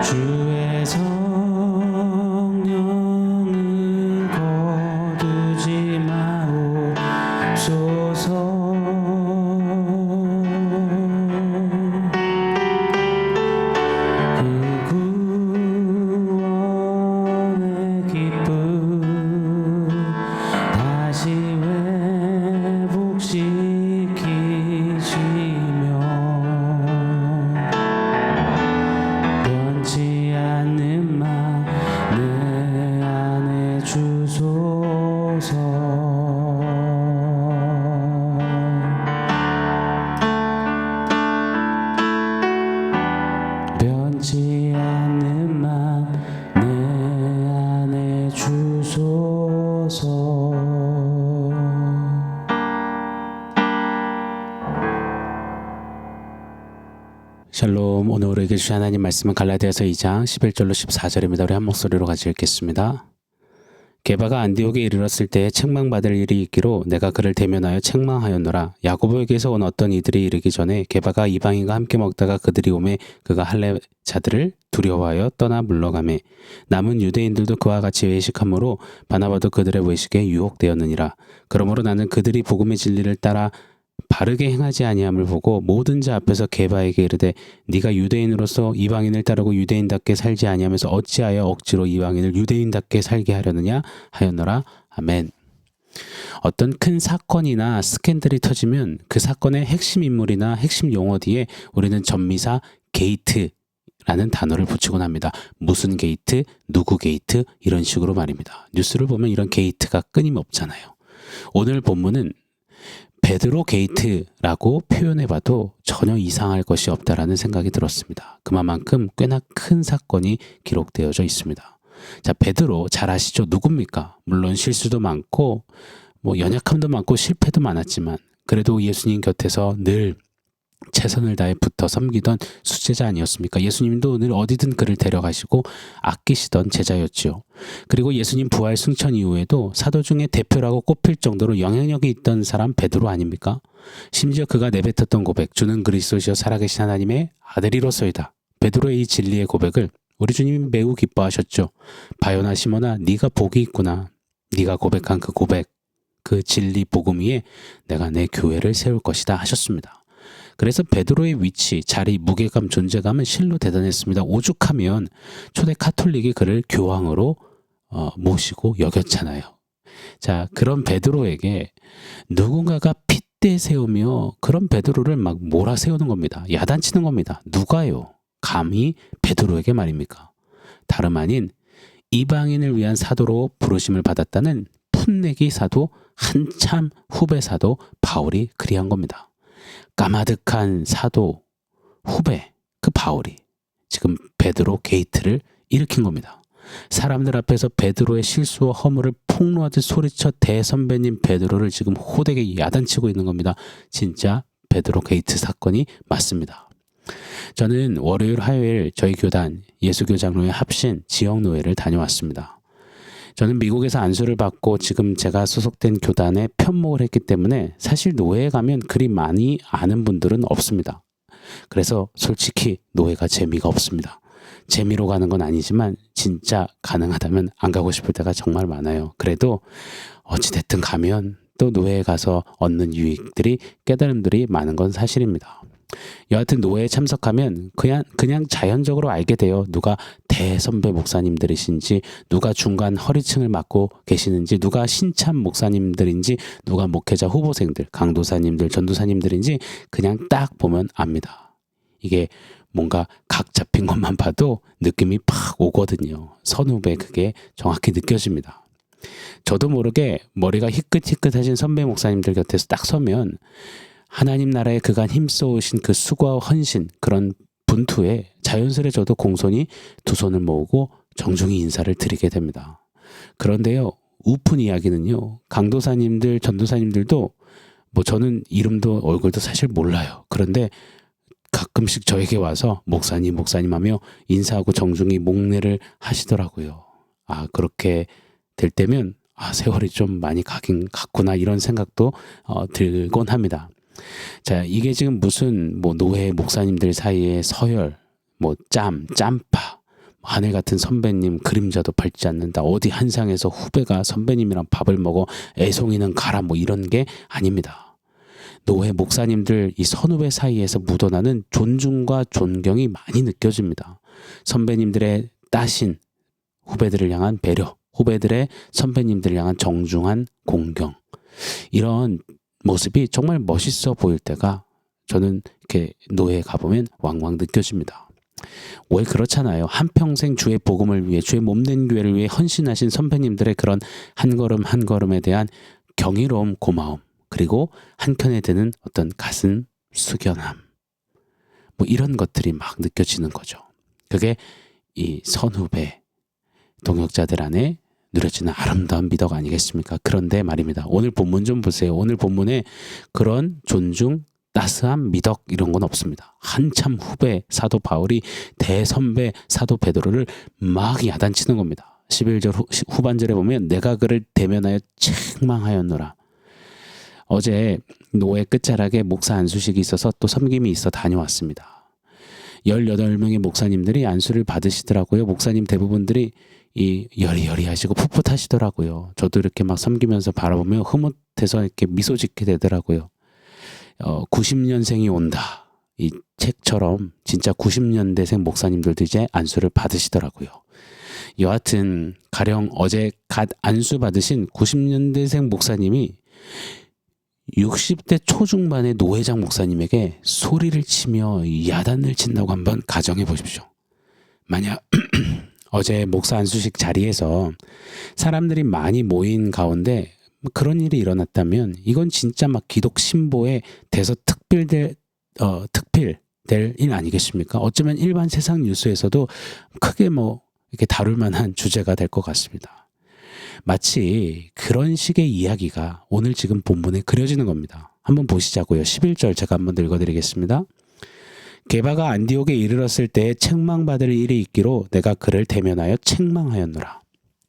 주의 성령을 거두지 마옵소서. 그 구원의 기쁨 다시 회복시키시며 변치 않는 마 내 안에 주소서. 변치 않는 마 내 안에 주소서. 샬롬. 오늘 우리에게 주신 하나님 말씀은 갈라디아서 2장 11절로 14절입니다. 우리 한 목소리로 같이 읽겠습니다. 게바가 안디옥에 이르렀을 때에 책망받을 일이 있기로 내가 그를 대면하여 책망하였노라. 야고보에게서 온 어떤 이들이 이르기 전에 게바가 이방인과 함께 먹다가 그들이 오매 그가 할례 자들을 두려워하여 떠나 물러가매 남은 유대인들도 그와 같이 외식함으로 바나바도 그들의 외식에 유혹되었느니라. 그러므로 나는 그들이 복음의 진리를 따라 바르게 행하지 아니함을 보고 모든 자 앞에서 게바에게 이르되 네가 유대인으로서 이방인을 따르고 유대인답게 살지 아니하면서 어찌하여 억지로 이방인을 유대인답게 살게 하려느냐 하였노라. 아멘. 어떤 큰 사건이나 스캔들이 터지면 그 사건의 핵심 인물이나 핵심 용어 뒤에 우리는 전미사 게이트라는 단어를 붙이곤 합니다. 무슨 게이트, 누구 게이트 이런 식으로 말입니다. 뉴스를 보면 이런 게이트가 끊임없잖아요. 오늘 본문은 베드로 게이트라고 표현해봐도 전혀 이상할 것이 없다라는 생각이 들었습니다. 그만큼 꽤나 큰 사건이 기록되어져 있습니다. 자, 베드로 잘 아시죠? 누굽니까? 물론 실수도 많고 연약함도 많고 실패도 많았지만 그래도 예수님 곁에서 늘 최선을 다해 붙어 섬기던 수제자 아니었습니까? 예수님도 늘 어디든 그를 데려가시고 아끼시던 제자였지요. 그리고 예수님 부활 승천 이후에도 사도 중에 대표라고 꼽힐 정도로 영향력이 있던 사람 베드로 아닙니까? 심지어 그가 내뱉었던 고백, 주는 그리스도시여 살아계신 하나님의 아들이로소이다. 베드로의 이 진리의 고백을 우리 주님이 매우 기뻐하셨죠. 바요나 시몬아, 네가 복이 있구나. 네가 고백한 그 고백, 그 진리 복음 위에 내가 내 교회를 세울 것이다 하셨습니다. 그래서 베드로의 위치, 자리, 무게감, 존재감은 실로 대단했습니다. 오죽하면 초대 카톨릭이 그를 교황으로 모시고 여겼잖아요. 자, 그런 베드로에게 누군가가 핏대 세우며 그런 베드로를 막 몰아세우는 겁니다. 야단치는 겁니다. 누가요? 감히 베드로에게 말입니까? 다름 아닌 이방인을 위한 사도로 부르심을 받았다는 풋내기 사도, 한참 후배 사도 바울이 그리한 겁니다. 까마득한 사도 후배 그 바울이 지금 베드로 게이트를 일으킨 겁니다. 사람들 앞에서 베드로의 실수와 허물을 폭로하듯 소리쳐 대선배님 베드로를 지금 호되게 야단치고 있는 겁니다. 진짜 베드로 게이트 사건이 맞습니다. 저는 월요일 화요일 저희 교단 예수교장로회 합신 지역노회를 다녀왔습니다. 저는 미국에서 안수를 받고 지금 제가 소속된 교단에 편목을 했기 때문에 사실 노회에 가면 그리 많이 아는 분들은 없습니다. 그래서 솔직히 노회가 재미가 없습니다. 재미로 가는 건 아니지만 진짜 가능하다면 안 가고 싶을 때가 정말 많아요. 그래도 어찌됐든 가면 또 노회에 가서 얻는 유익들이, 깨달음들이 많은 건 사실입니다. 여하튼 노회에 참석하면 그냥 자연적으로 알게 돼요. 누가 대선배 목사님들이신지, 누가 중간 허리층을 맡고 계시는지, 누가 신참 목사님들인지, 누가 목회자 후보생들, 강도사님들, 전도사님들인지 그냥 딱 보면 압니다. 이게 뭔가 각 잡힌 것만 봐도 느낌이 팍 오거든요. 선후배 그게 정확히 느껴집니다. 저도 모르게 머리가 희끗희끗하신 선배 목사님들 곁에서 딱 서면 하나님 나라에 그간 힘써오신 그 수고와 헌신, 그런 분투에 자연스레 저도 공손히 두 손을 모으고 정중히 인사를 드리게 됩니다. 그런데요, 우픈 이야기는요, 강도사님들, 전도사님들도 저는 이름도 얼굴도 사실 몰라요. 그런데 가끔씩 저에게 와서 목사님 하며 인사하고 정중히 목례를 하시더라고요. 그렇게 될 때면 세월이 좀 많이 가긴 갔구나 이런 생각도 들곤 합니다. 자, 이게 지금 무슨 뭐 노예 목사님들 사이에 서열, 뭐 짬파, 하늘 같은 선배님 그림자도 밟지 않는다. 어디 한상에서 후배가 선배님이랑 밥을 먹어 애송이는 가라 뭐 이런 게 아닙니다. 노회 목사님들 이 선후배 사이에서 묻어나는 존중과 존경이 많이 느껴집니다. 선배님들의 따신 후배들을 향한 배려, 후배들의 선배님들을 향한 정중한 공경, 이런 모습이 정말 멋있어 보일 때가 저는 이렇게 노회에 가보면 왕왕 느껴집니다. 왜 그렇잖아요. 한평생 주의 복음을 위해, 주의 몸된 교회를 위해 헌신하신 선배님들의 그런 한 걸음 한 걸음에 대한 경이로움, 고마움, 그리고 한켠에 드는 어떤 가슴 숙연함, 뭐 이런 것들이 막 느껴지는 거죠. 그게 이 선후배 동역자들 안에 누려지는 아름다운 미덕 아니겠습니까? 그런데 말입니다. 오늘 본문 좀 보세요. 오늘 본문에 그런 존중, 따스한 미덕 이런 건 없습니다. 한참 후배 사도 바울이 대선배 사도 베드로를 막 야단치는 겁니다. 11절 후반절에 보면 내가 그를 대면하여 책망하였노라. 어제 노회 끝자락에 목사 안수식이 있어서 또 섬김이 있어 다녀왔습니다. 18명의 목사님들이 안수를 받으시더라고요. 목사님 대부분들이 이 여리여리하시고 풋풋하시더라고요. 저도 이렇게 막 섬기면서 바라보며 흐뭇해서 이렇게 미소 짓게 되더라고요. 90년생이 온다. 이 책처럼 진짜 90년대생 목사님들도 이제 안수를 받으시더라고요. 여하튼 가령 어제 갓 안수 받으신 90년대생 목사님이 60대 초중반의 노회장 목사님에게 소리를 치며 야단을 친다고 한번 가정해 보십시오. 만약 어제 목사 안수식 자리에서 사람들이 많이 모인 가운데 그런 일이 일어났다면 이건 진짜 막 기독 신보에 대서특필될 일 아니겠습니까? 어쩌면 일반 세상 뉴스에서도 크게 뭐 이렇게 다룰 만한 주제가 될 것 같습니다. 마치 그런 식의 이야기가 오늘 지금 본문에 그려지는 겁니다. 한번 보시자고요. 11절 제가 한번 읽어드리겠습니다. 게바가 안디옥에 이르렀을 때 책망받을 일이 있기로 내가 그를 대면하여 책망하였노라.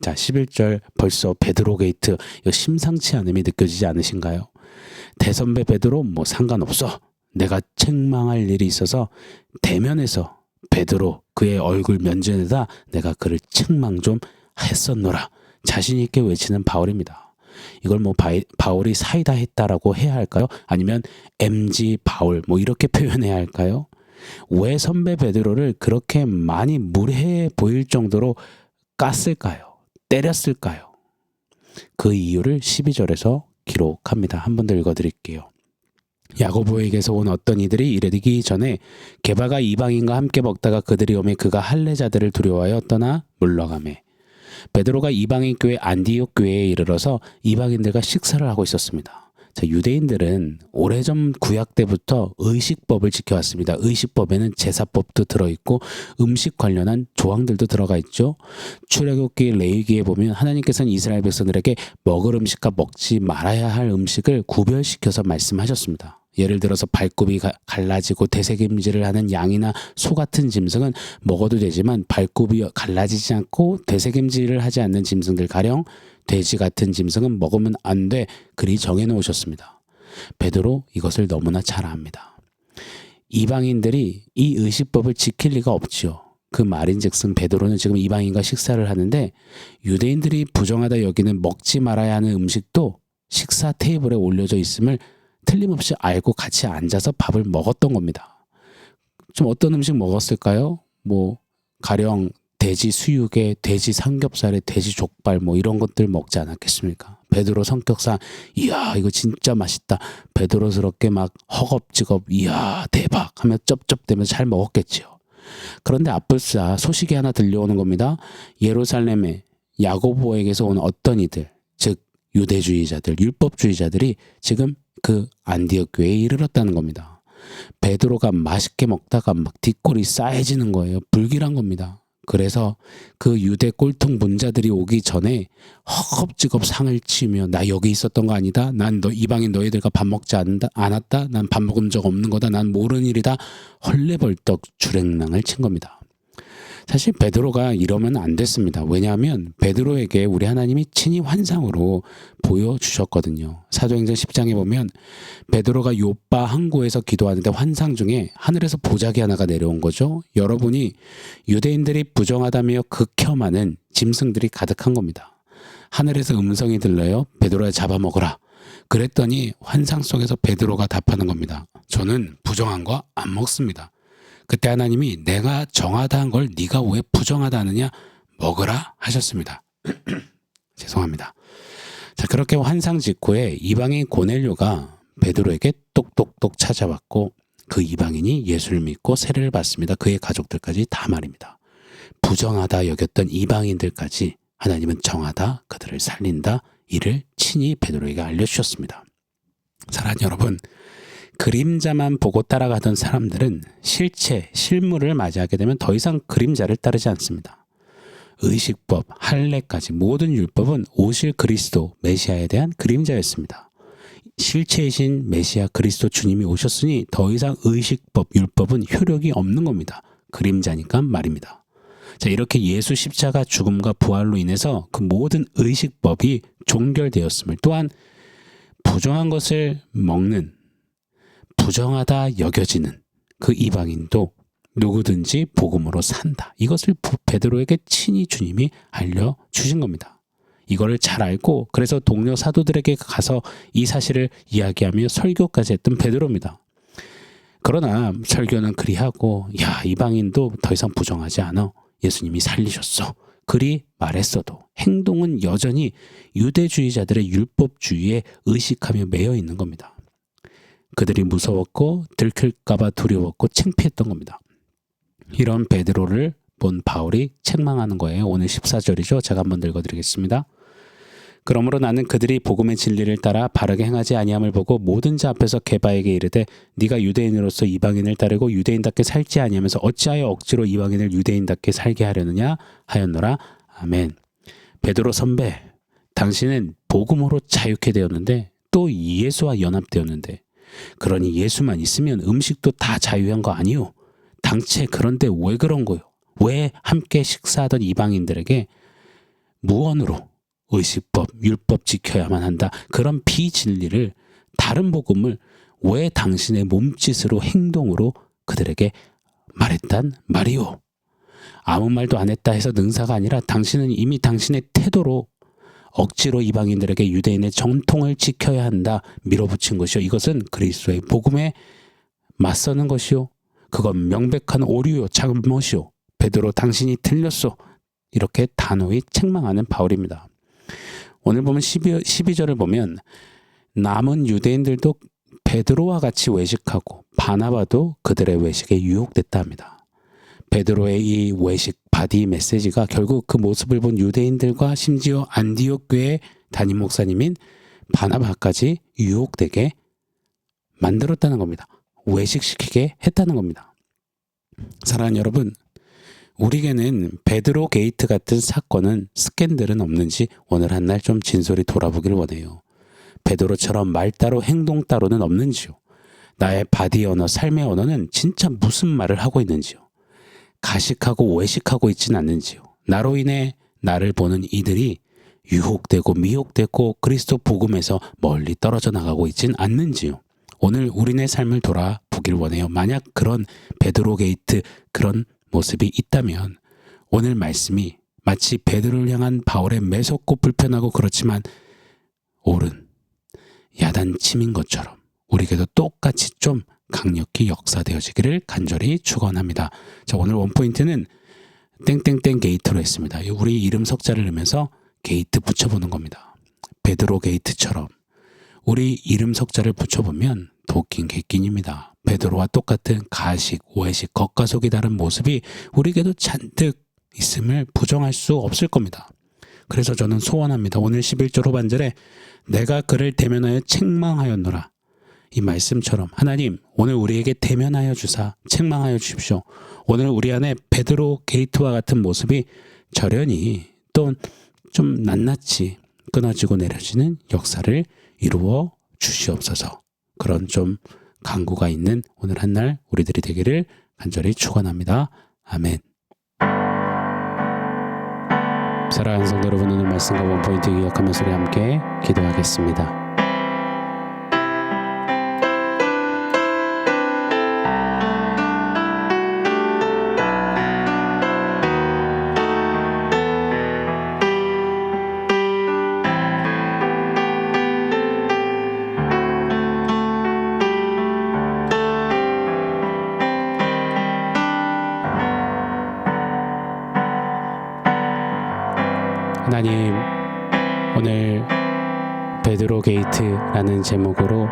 자, 11절 벌써 베드로 게이트, 이거 심상치 않음이 느껴지지 않으신가요? 대선배 베드로 뭐 상관없어. 내가 책망할 일이 있어서 대면해서 베드로 그의 얼굴 면전에다 내가 그를 책망 좀 했었노라. 자신 있게 외치는 바울입니다. 이걸 뭐 바울이 사이다 했다라고 해야 할까요? 아니면 MG 바울 뭐 이렇게 표현해야 할까요? 왜 선배 베드로를 그렇게 많이 무례해 보일 정도로 깠을까요? 때렸을까요? 그 이유를 12절에서 기록합니다. 한 번 더 읽어드릴게요. 야고보에게서 온 어떤 이들이 이르기 전에 게바가 이방인과 함께 먹다가 그들이 오매 그가 할례자들을 두려워하여 떠나 물러가매. 베드로가 이방인 교회 안디옥 교회에 이르러서 이방인들과 식사를 하고 있었습니다. 자, 유대인들은 오래전 구약 때부터 의식법을 지켜왔습니다. 의식법에는 제사법도 들어있고 음식 관련한 조항들도 들어가 있죠. 출애굽기 레위기에 보면 하나님께서는 이스라엘 백성들에게 먹을 음식과 먹지 말아야 할 음식을 구별시켜서 말씀하셨습니다. 예를 들어서 발굽이 갈라지고 되새김질을 하는 양이나 소 같은 짐승은 먹어도 되지만 발굽이 갈라지지 않고 되새김질을 하지 않는 짐승들 가령 돼지 같은 짐승은 먹으면 안 돼. 그리 정해놓으셨습니다. 베드로 이것을 너무나 잘 압니다. 이방인들이 이 의식법을 지킬 리가 없지요. 그 말인즉슨 베드로는 지금 이방인과 식사를 하는데 유대인들이 부정하다 여기는 먹지 말아야 하는 음식도 식사 테이블에 올려져 있음을 틀림없이 알고 같이 앉아서 밥을 먹었던 겁니다. 좀 어떤 음식 먹었을까요? 뭐 가령 돼지 수육에 돼지 삼겹살에 돼지 족발 뭐 이런 것들 먹지 않았겠습니까? 베드로 성격상 이야 이거 진짜 맛있다. 베드로스럽게 막 허겁지겁 이야 대박 하며 쩝쩝대면서 잘 먹었겠지요. 그런데 앞불사 소식이 하나 들려오는 겁니다. 예루살렘에 야고보에게서 온 어떤 이들, 즉 유대주의자들, 율법주의자들이 지금 그 안디옥 교회에 이르렀다는 겁니다. 베드로가 맛있게 먹다가 막 뒷골이 싸해지는 거예요. 불길한 겁니다. 그래서 그 유대 꼴통 문자들이 오기 전에 허겁지겁 상을 치며 나 여기 있었던 거 아니다. 난 이방인 너희들과 밥 먹지 않았다. 난 밥 먹은 적 없는 거다. 난 모르는 일이다. 헐레벌떡 주랭랑을 친 겁니다. 사실 베드로가 이러면 안 됐습니다. 왜냐하면 베드로에게 우리 하나님이 친히 환상으로 보여주셨거든요. 사도행전 10장에 보면 베드로가 요빠 항구에서 기도하는데 환상 중에 하늘에서 보자기 하나가 내려온 거죠. 여러분이 유대인들이 부정하다며 극혐하는 짐승들이 가득한 겁니다. 하늘에서 음성이 들려요. 베드로야 잡아먹어라. 그랬더니 환상 속에서 베드로가 답하는 겁니다. 저는 부정한 거 안 먹습니다. 그때 하나님이 내가 정하다 한 걸 네가 왜 부정하다 하느냐 먹으라 하셨습니다. 죄송합니다. 자, 그렇게 환상 직후에 이방인 고넬료가 베드로에게 똑똑똑 찾아왔고 그 이방인이 예수를 믿고 세례를 받습니다. 그의 가족들까지 다 말입니다. 부정하다 여겼던 이방인들까지 하나님은 정하다 그들을 살린다 이를 친히 베드로에게 알려주셨습니다. 사랑하는 여러분, 그림자만 보고 따라가던 사람들은 실물을 맞이하게 되면 더 이상 그림자를 따르지 않습니다. 의식법, 할례까지 모든 율법은 오실 그리스도, 메시아에 대한 그림자였습니다. 실체이신 메시아 그리스도 주님이 오셨으니 더 이상 의식법, 율법은 효력이 없는 겁니다. 그림자니까 말입니다. 자, 이렇게 예수 십자가 죽음과 부활로 인해서 그 모든 의식법이 종결되었음을 또한 부정한 것을 먹는 부정하다 여겨지는 그 이방인도 누구든지 복음으로 산다. 이것을 베드로에게 친히 주님이 알려주신 겁니다. 이거를 잘 알고 그래서 동료 사도들에게 가서 이 사실을 이야기하며 설교까지 했던 베드로입니다. 그러나 설교는 그리하고 야 이방인도 더 이상 부정하지 않아. 예수님이 살리셨어. 그리 말했어도 행동은 여전히 유대주의자들의 율법주의에 의식하며 매여 있는 겁니다. 그들이 무서웠고 들킬까봐 두려웠고 창피했던 겁니다. 이런 베드로를 본 바울이 책망하는 거예요. 오늘 14절이죠. 제가 한번 읽어드리겠습니다. 그러므로 나는 그들이 복음의 진리를 따라 바르게 행하지 아니함을 보고 모든 자 앞에서 게바에게 이르되 네가 유대인으로서 이방인을 따르고 유대인답게 살지 아니하면서 어찌하여 억지로 이방인을 유대인답게 살게 하려느냐 하였노라. 아멘. 베드로 선배, 당신은 복음으로 자유케 되었는데 또 예수와 연합되었는데 그러니 예수만 있으면 음식도 다 자유한 거 아니요? 당최 그런데 왜 그런 거요? 왜 함께 식사하던 이방인들에게 무언으로 의식법, 율법 지켜야만 한다. 그런 비진리를 다른 복음을 왜 당신의 몸짓으로 행동으로 그들에게 말했단 말이오? 아무 말도 안 했다 해서 능사가 아니라 당신은 이미 당신의 태도로 억지로 이방인들에게 유대인의 정통을 지켜야 한다 밀어붙인 것이요. 이것은 그리스도의 복음에 맞서는 것이요. 그건 명백한 오류요. 잘못이요. 베드로 당신이 틀렸소. 이렇게 단호히 책망하는 바울입니다. 오늘 보면 12절을 보면 남은 유대인들도 베드로와 같이 외식하고 바나바도 그들의 외식에 유혹됐다 합니다. 베드로의 이 외식 바디 메시지가 결국 그 모습을 본 유대인들과 심지어 안디옥 교회 담임 목사님인 바나바까지 유혹되게 만들었다는 겁니다. 외식시키게 했다는 겁니다. 사랑하는 여러분, 우리에게는 베드로 게이트 같은 사건은 스캔들은 없는지 오늘 한날 좀 진솔히 돌아보길 원해요. 베드로처럼 말 따로 행동 따로는 없는지요. 나의 바디 언어, 삶의 언어는 진짜 무슨 말을 하고 있는지요. 가식하고 외식하고 있지는 않는지요. 나로 인해 나를 보는 이들이 유혹되고 미혹되고 그리스도 복음에서 멀리 떨어져 나가고 있진 않는지요. 오늘 우리네 삶을 돌아보길 원해요. 만약 그런 베드로 게이트 그런 모습이 있다면 오늘 말씀이 마치 베드로를 향한 바울의 매섭고 불편하고 그렇지만 옳은 야단침인 것처럼 우리에게도 똑같이 좀 강력히 역사되어지기를 간절히 축원합니다. 자, 오늘 원포인트는 땡땡땡 게이트로 했습니다. 우리 이름 석자를 넣으면서 게이트 붙여보는 겁니다. 베드로 게이트처럼 우리 이름 석자를 붙여보면 도끼인 객긴입니다. 베드로와 똑같은 가식, 외식, 겉과 속이 다른 모습이 우리에게도 잔뜩 있음을 부정할 수 없을 겁니다. 그래서 저는 소원합니다. 오늘 11절 후반절에 내가 그를 대면하여 책망하였노라. 이 말씀처럼 하나님 오늘 우리에게 대면하여 주사 책망하여 주십시오. 오늘 우리 안에 베드로 게이트와 같은 모습이 절연히 또 좀 낱낱이 끊어지고 내려지는 역사를 이루어 주시옵소서. 그런 좀 간구가 있는 오늘 한날 우리들이 되기를 간절히 축원합니다. 아멘. 사랑하는 성도 여러분, 오늘 말씀과 원포인트 기억하면서 우리 함께 기도하겠습니다. 하나님, 오늘 베드로 게이트라는 제목으로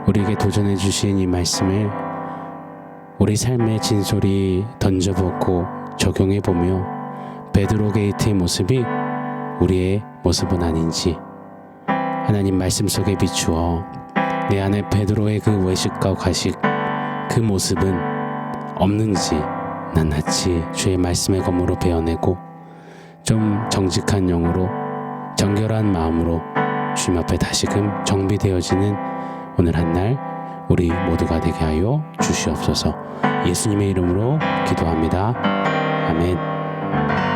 우리에게 도전해 주신 이 말씀을 우리 삶의 진솔히 던져보고 적용해 보며 베드로 게이트의 모습이 우리의 모습은 아닌지 하나님 말씀 속에 비추어 내 안에 베드로의 그 외식과 과식 그 모습은 없는지 낱낱이 주의 말씀의 검으로 베어내고 좀 정직한 영으로 정결한 마음으로 주님 앞에 다시금 정비되어지는 오늘 한날 우리 모두가 되게 하여 주시옵소서. 예수님의 이름으로 기도합니다. 아멘.